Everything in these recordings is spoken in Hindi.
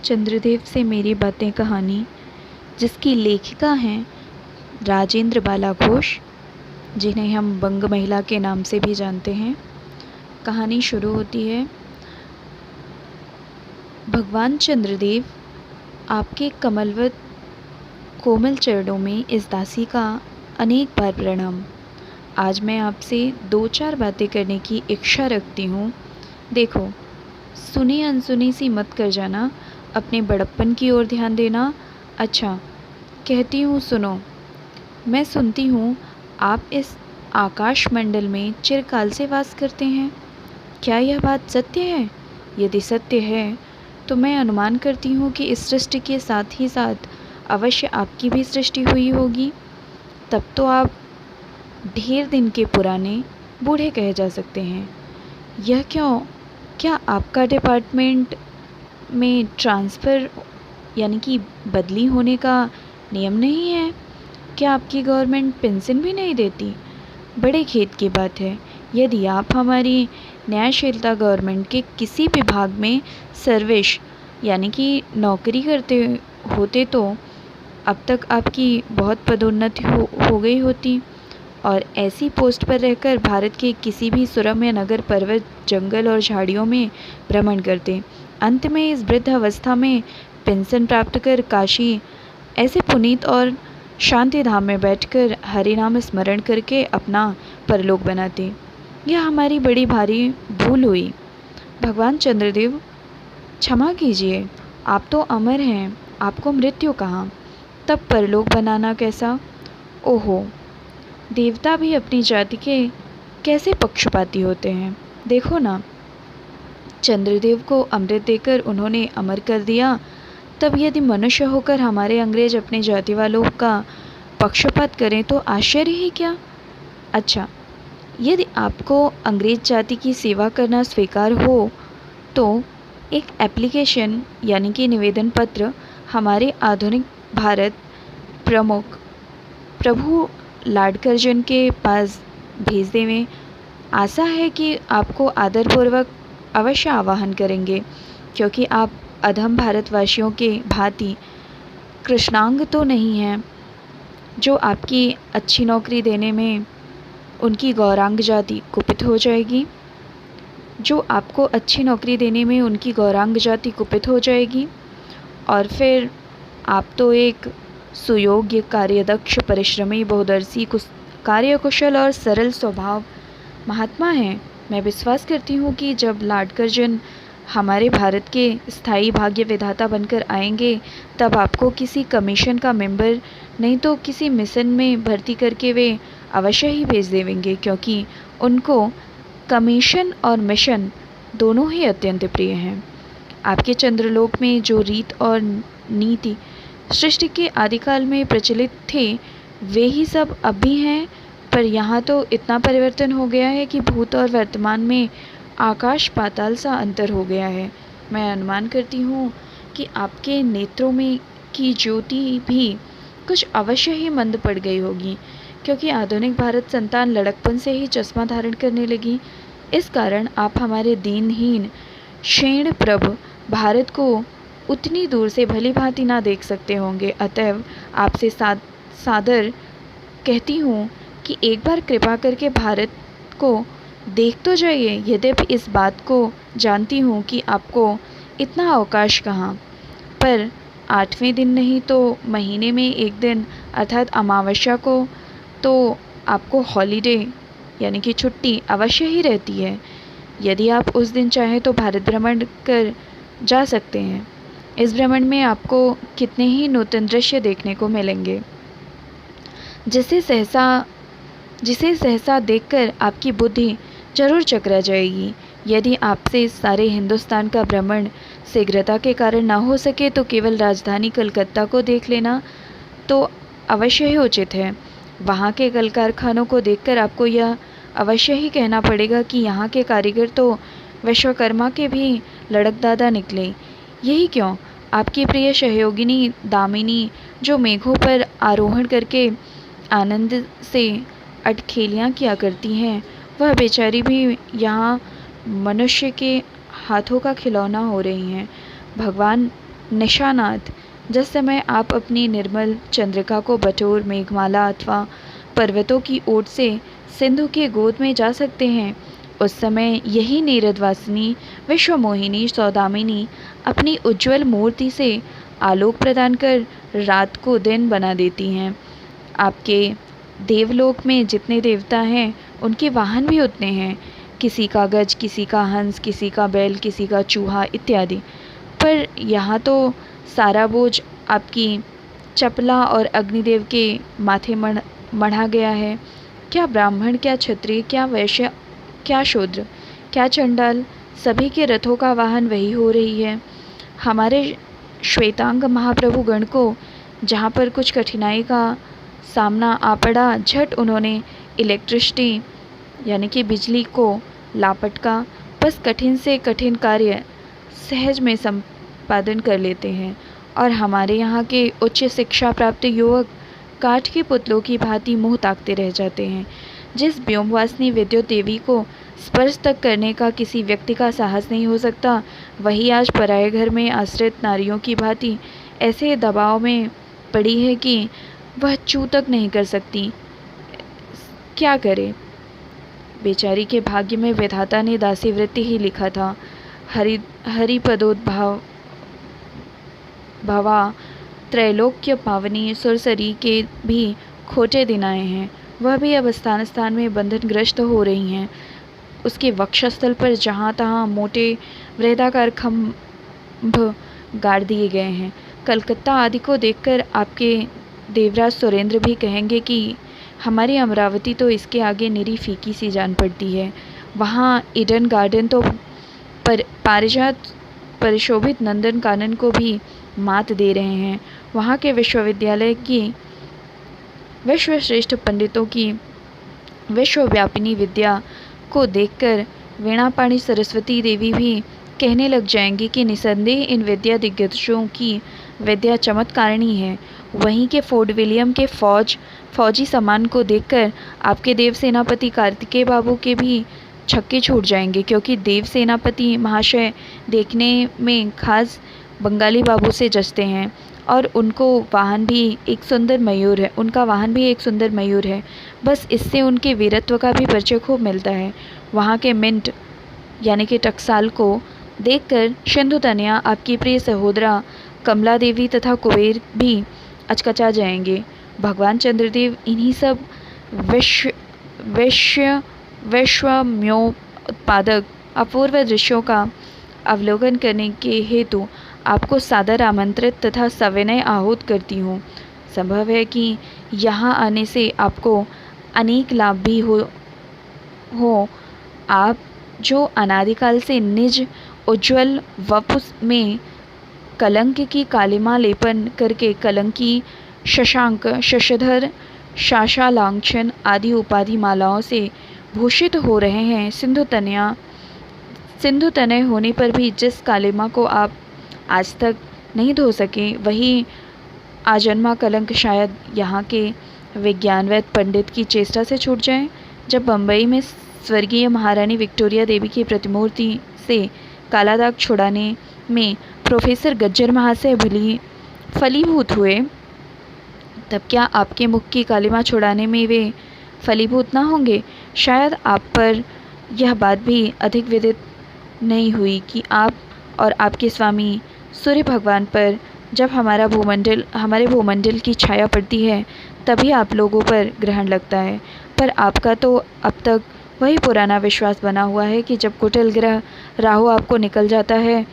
चंद्रदेव से मेरी बातें कहानी, जिसकी लेखिका हैं राजेंद्र बाला घोष, जिन्हें हम बंग महिला के नाम से भी जानते हैं। कहानी शुरू होती है। भगवान चंद्रदेव, आपके कमलवत कोमल चरणों में इस दासी का अनेक बार प्रणाम। आज मैं आपसे 2-4 बातें करने की इच्छा रखती हूँ। देखो, सुनी अनसुनी सी मत कर जाना, अपने बड़प्पन की ओर ध्यान देना। अच्छा, कहती हूँ सुनो। मैं सुनती हूँ आप इस आकाश मंडल में चिरकाल से वास करते हैं। क्या यह बात सत्य है? यदि सत्य है तो मैं अनुमान करती हूँ कि इस सृष्टि के साथ ही साथ अवश्य आपकी भी सृष्टि हुई होगी। तब तो आप ढेर दिन के पुराने बूढ़े कहे जा सकते हैं। यह क्यों? क्या आपका डिपार्टमेंट में ट्रांसफ़र यानी कि बदली होने का नियम नहीं है? क्या आपकी गवर्नमेंट पेंशन भी नहीं देती? बड़े खेद की बात है। यदि आप हमारी न्यायशीलता गवर्नमेंट के किसी विभाग में सर्विस यानी कि नौकरी करते होते तो अब तक आपकी बहुत पदोन्नति हो गई होती और ऐसी पोस्ट पर रहकर भारत के किसी भी सुरम्य नगर, पर्वत, जंगल और झाड़ियों में भ्रमण करते। अंत में इस वृद्ध अवस्था में पेंशन प्राप्त कर काशी ऐसे पुनीत और शांति धाम में बैठकर हरि नाम स्मरण करके अपना परलोक बनाते। यह हमारी बड़ी भारी भूल हुई। भगवान चंद्रदेव, क्षमा कीजिए। आप तो अमर हैं, आपको मृत्यु कहाँ, तब परलोक बनाना कैसा? ओहो, देवता भी अपनी जाति के कैसे पक्षपाती होते हैं। देखो ना, चंद्रदेव को अमृत देकर उन्होंने अमर कर दिया, तब यदि मनुष्य होकर हमारे अंग्रेज अपने जाति वालों का पक्षपात करें तो आश्चर्य ही क्या। अच्छा, यदि आपको अंग्रेज जाति की सेवा करना स्वीकार हो तो एक एप्लीकेशन यानी कि निवेदन पत्र हमारे आधुनिक भारत प्रमुख प्रभु लाडकर्जन के पास भेज देवें। आशा है कि आपको आदरपूर्वक अवश्य आवाहन करेंगे, क्योंकि आप अधम भारतवासियों के भांति कृष्णांग तो नहीं हैं, जो आपकी अच्छी नौकरी देने में उनकी गौरांग जाति कुपित हो जाएगी। और फिर आप तो एक सुयोग्य, कार्यदक्ष, परिश्रमी, बहुदर्शी, कार्यकुशल और सरल स्वभाव महात्मा हैं। मैं विश्वास करती हूँ कि जब लाडकर्जन हमारे भारत के स्थायी भाग्य विधाता बनकर आएंगे, तब आपको किसी कमीशन का मेंबर नहीं तो किसी मिशन में भर्ती करके वे अवश्य ही भेज देंगे, क्योंकि उनको कमीशन और मिशन दोनों ही अत्यंत प्रिय हैं। आपके चंद्रलोक में जो रीत और नीति सृष्टि के आदिकाल में प्रचलित थे, वे ही सब अब भी हैं, पर यहाँ तो इतना परिवर्तन हो गया है कि भूत और वर्तमान में आकाश पाताल सा अंतर हो गया है। मैं अनुमान करती हूँ कि आपके नेत्रों में की ज्योति भी कुछ अवश्य ही मंद पड़ गई होगी, क्योंकि आधुनिक भारत संतान लड़कपन से ही चश्मा धारण करने लगी। इस कारण आप हमारे दीनहीन क्षीण प्रभ भारत को उतनी दूर से भली भांति ना देख सकते होंगे। अतएव आपसे सादर कहती हूँ कि एक बार कृपा करके भारत को देख तो जाइए। यद्यपि इस बात को जानती हूँ कि आपको इतना अवकाश कहाँ, पर 8वें दिन नहीं तो महीने में एक दिन अर्थात अमावस्या को तो आपको हॉलीडे यानी कि छुट्टी अवश्य ही रहती है। यदि आप उस दिन चाहें तो भारत भ्रमण कर जा सकते हैं। इस भ्रमण में आपको कितने ही नूतन दृश्य देखने को मिलेंगे, जिसे सहसा देखकर आपकी बुद्धि जरूर चकरा जाएगी। यदि आपसे सारे हिंदुस्तान का भ्रमण शीघ्रता के कारण ना हो सके तो केवल राजधानी कलकत्ता को देख लेना तो अवश्य ही उचित है। वहाँ के कल कारखानों को देखकर आपको यह अवश्य ही कहना पड़ेगा कि यहाँ के कारीगर तो विश्वकर्मा के भी लड़कदादा निकले। यही क्यों, आपकी प्रिय सहयोगिनी दामिनी, जो मेघों पर आरोहण करके आनंद से अटखेलियाँ किया करती हैं, वह बेचारी भी यहाँ मनुष्य के हाथों का खिलौना हो रही हैं। भगवान निशानात। जिस समय आप अपनी निर्मल चंद्रिका को बटोर मेघमाला अथवा पर्वतों की ओट से सिंधु के गोद में जा सकते हैं, उस समय यही नीरदवासिनी विश्वमोहिनी सौदामिनी अपनी उज्ज्वल मूर्ति से आलोक प्रदान कर रात को दिन बना देती हैं। आपके देवलोक में जितने देवता हैं उनके वाहन भी उतने हैं, किसी का गज, किसी का हंस, किसी का बैल, किसी का चूहा इत्यादि। पर यहाँ तो सारा बोझ आपकी चपला और अग्निदेव के माथे मढ़ा गया है। क्या ब्राह्मण, क्या क्षत्रिय, क्या वैश्य, क्या शूद्र, क्या चंडाल, सभी के रथों का वाहन वही हो रही है। हमारे श्वेतांग महाप्रभु गण को जहाँ पर कुछ कठिनाई का सामना आ पड़ा, झट उन्होंने इलेक्ट्रिसिटी यानी कि बिजली को लापटका। बस कठिन से कठिन कार्य सहज में संपादन कर लेते हैं। और हमारे यहाँ के उच्च शिक्षा प्राप्त युवक काठ के पुतलों की भांति मुँह ताकते रह जाते हैं। जिस व्योमवासिनी विद्युत देवी को स्पर्श तक करने का किसी व्यक्ति का साहस नहीं हो सकता, वही आज पराये घर में आश्रित नारियों की भांति ऐसे दबाव में पड़ी है कि वह चू तक नहीं कर सकती। क्या करे? बेचारी के भाग्य में विधाता ने दासी वृत्ति ही लिखा था। हरिपदोद्भाव भवा त्रैलोक्य पावनी सुरसरी के भी खोटे दिन आए हैं। वह भी अब स्थान स्थान में बंधनग्रस्त हो रही हैं। उसके वक्षस्थल पर जहाँ तहाँ मोटे वृहदाकार खंभ गाड़ दिए गए हैं। कलकत्ता आदि को देखकर आपके देवराज सुरेंद्र भी कहेंगे कि हमारी अमरावती तो इसके आगे निरी फीकी सी जान पड़ती है। वहाँ ईडन गार्डन तो पारिजात परिशोभित नंदन कानन को भी मात दे रहे हैं। वहाँ के विश्वविद्यालय की विश्वश्रेष्ठ पंडितों की विश्वव्यापिनी विद्या को देखकर वीणापाणी सरस्वती देवी भी कहने लग जाएंगी कि निसंदेह इन विद्या दिग्गजों की विद्या चमत्कारिणी है। वहीं के फोर्ट विलियम के फौजी सामान को देखकर आपके देव सेनापति कार्तिकेय बाबू के भी छक्के छूट जाएंगे, क्योंकि देव सेनापति महाशय देखने में खास बंगाली बाबू से जचते हैं और उनका वाहन भी एक सुंदर मयूर है। बस इससे उनके वीरत्व का भी परिचय खूब मिलता है। वहाँ के मिंट यानी कि टकसाल को देखकर सिंधु तनया, आपकी प्रिय सहोदरा कमला देवी तथा कुबेर भी अचकचा जाएंगे। भगवान चंद्रदेव इन्हीं सब विश्वम्योत्पादक अपूर्व दृश्यों का अवलोकन करने के हेतु आपको सादर आमंत्रित तथा सविनय आहूत करती हूँ। संभव है कि यहाँ आने से आपको अनेक लाभ भी हो। आप जो अनादिकाल से निज उज्ज्वल वपुष में कलंक की कालिमा लेपन करके कलंकी, शशांक, शशधर, शाशालांछन आदि उपाधि मालाओं से भूषित हो रहे हैं, सिंधु तनय होने पर भी जिस कालिमा को आप आज तक नहीं धो सके, वही आजन्मा कलंक शायद यहाँ के विज्ञानवेद पंडित की चेष्टा से छूट जाए। जब बम्बई में स्वर्गीय महारानी विक्टोरिया देवी की प्रतिमूर्ति से काला दाग छुड़ाने में प्रोफेसर गज्जर महाशय फलीभूत हुए, तब क्या आपके मुख की कालिमा छुड़ाने में वे फलीभूत ना होंगे? शायद आप पर यह बात भी अधिक विदित नहीं हुई कि आप और आपके स्वामी सूर्य भगवान पर जब हमारे भूमंडल की छाया पड़ती है, तभी आप लोगों पर ग्रहण लगता है। पर आपका तो अब तक वही पुराना विश्वास बना हुआ है कि जब कुटिल ग्रह राहु आपको निकल जाता है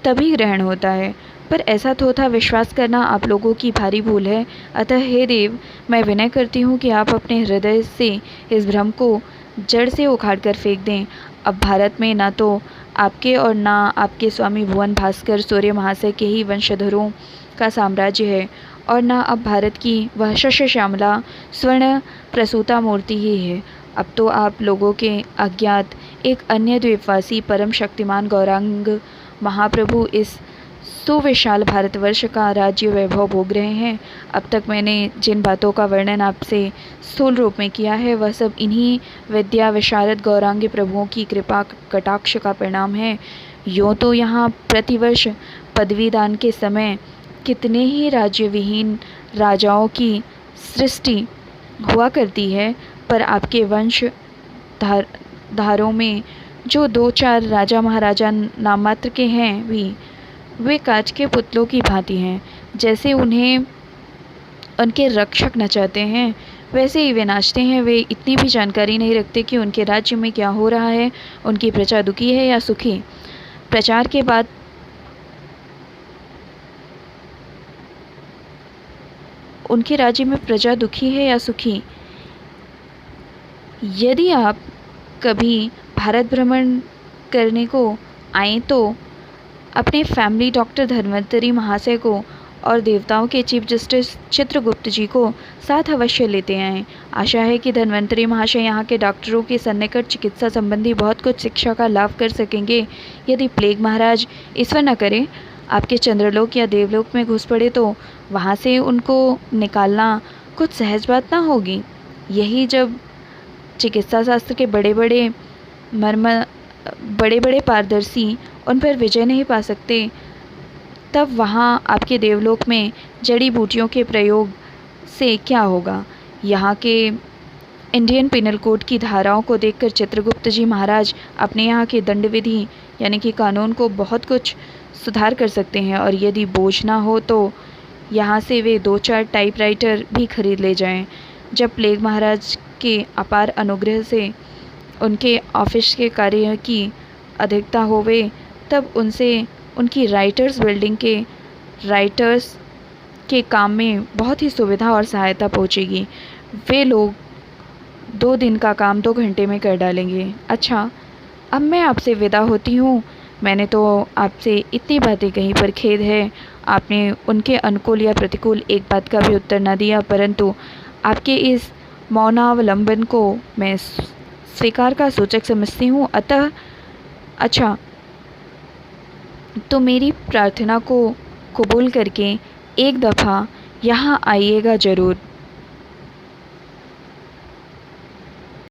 तभी ग्रहण होता है। पर ऐसा थोथा विश्वास करना आप लोगों की भारी भूल है। अतः हे देव, मैं विनय करती हूँ कि आप अपने हृदय से इस भ्रम को जड़ से उखाड़ कर फेंक दें। अब भारत में ना तो आपके और ना आपके स्वामी भुवन भास्कर सूर्य महाशय के ही वंशधरों का साम्राज्य है, और ना अब भारत की वह शस्य श्यामला स्वर्ण प्रसूता मूर्ति ही है। अब तो आप लोगों के अज्ञात एक अन्य द्वीपवासी परम शक्तिमान गौरांग महाप्रभु इस सुविशाल भारतवर्ष का राज्य वैभव भोग रहे हैं। अब तक मैंने जिन बातों का वर्णन आपसे स्थूल रूप में किया है, वह सब इन्हीं विद्या विशारद गौरांगी प्रभुओं की कृपा कटाक्ष का परिणाम है। यूँ तो यहाँ प्रतिवर्ष पदवीदान के समय कितने ही राज्यविहीन राजाओं की सृष्टि हुआ करती है, पर आपके वंश धारों में जो 2-4 राजा महाराजा नाम मात्र के हैं वे कांच के पुतलों की भांति हैं। जैसे उन्हें उनके रक्षक नचाते हैं, वैसे ही वे नाचते हैं। वे इतनी भी जानकारी नहीं रखते कि उनके राज्य में क्या हो रहा है, उनकी प्रजा दुखी है या सुखी। प्रचार के बाद उनके राज्य में प्रजा दुखी है या सुखी। यदि आप कभी भारत भ्रमण करने को आएँ तो अपने फैमिली डॉक्टर धन्वंतरी महाशय को और देवताओं के चीफ जस्टिस चित्रगुप्त जी को साथ अवश्य लेते आएँ। आशा है कि धन्वंतरी महाशय यहाँ के डॉक्टरों के सन्निकट चिकित्सा संबंधी बहुत कुछ शिक्षा का लाभ कर सकेंगे। यदि प्लेग महाराज ईश्वर न करे आपके चंद्रलोक या देवलोक में घुस पड़े तो वहाँ से उनको निकालना कुछ सहज बात ना होगी। यही जब चिकित्सा शास्त्र के बड़े बड़े पारदर्शी उन पर विजय नहीं पा सकते, तब वहाँ आपके देवलोक में जड़ी बूटियों के प्रयोग से क्या होगा। यहाँ के इंडियन पिनल कोड की धाराओं को देखकर चित्रगुप्त जी महाराज अपने यहाँ की दंड विधि यानी कि कानून को बहुत कुछ सुधार कर सकते हैं। और यदि बोझ ना हो तो यहाँ से वे 2-4 टाइपराइटर भी खरीद ले जाएं। जब प्लेग महाराज के अपार अनुग्रह से उनके ऑफिस के कार्य की अधिकता होवे, तब उनसे उनकी राइटर्स बिल्डिंग के राइटर्स के काम में बहुत ही सुविधा और सहायता पहुंचेगी। वे लोग 2 दिन का काम 2 घंटे में कर डालेंगे। अच्छा, अब मैं आपसे विदा होती हूँ। मैंने तो आपसे इतनी बातें कहीं, पर खेद है आपने उनके अनुकूल या प्रतिकूल एक बात का भी उत्तर न दिया, परंतु आपके इस मौनावलंबन को मैं स्वीकार का सूचक समझती हूँ। अतः अच्छा, तो मेरी प्रार्थना को कबूल करके एक दफ़ा यहाँ आइएगा ज़रूर।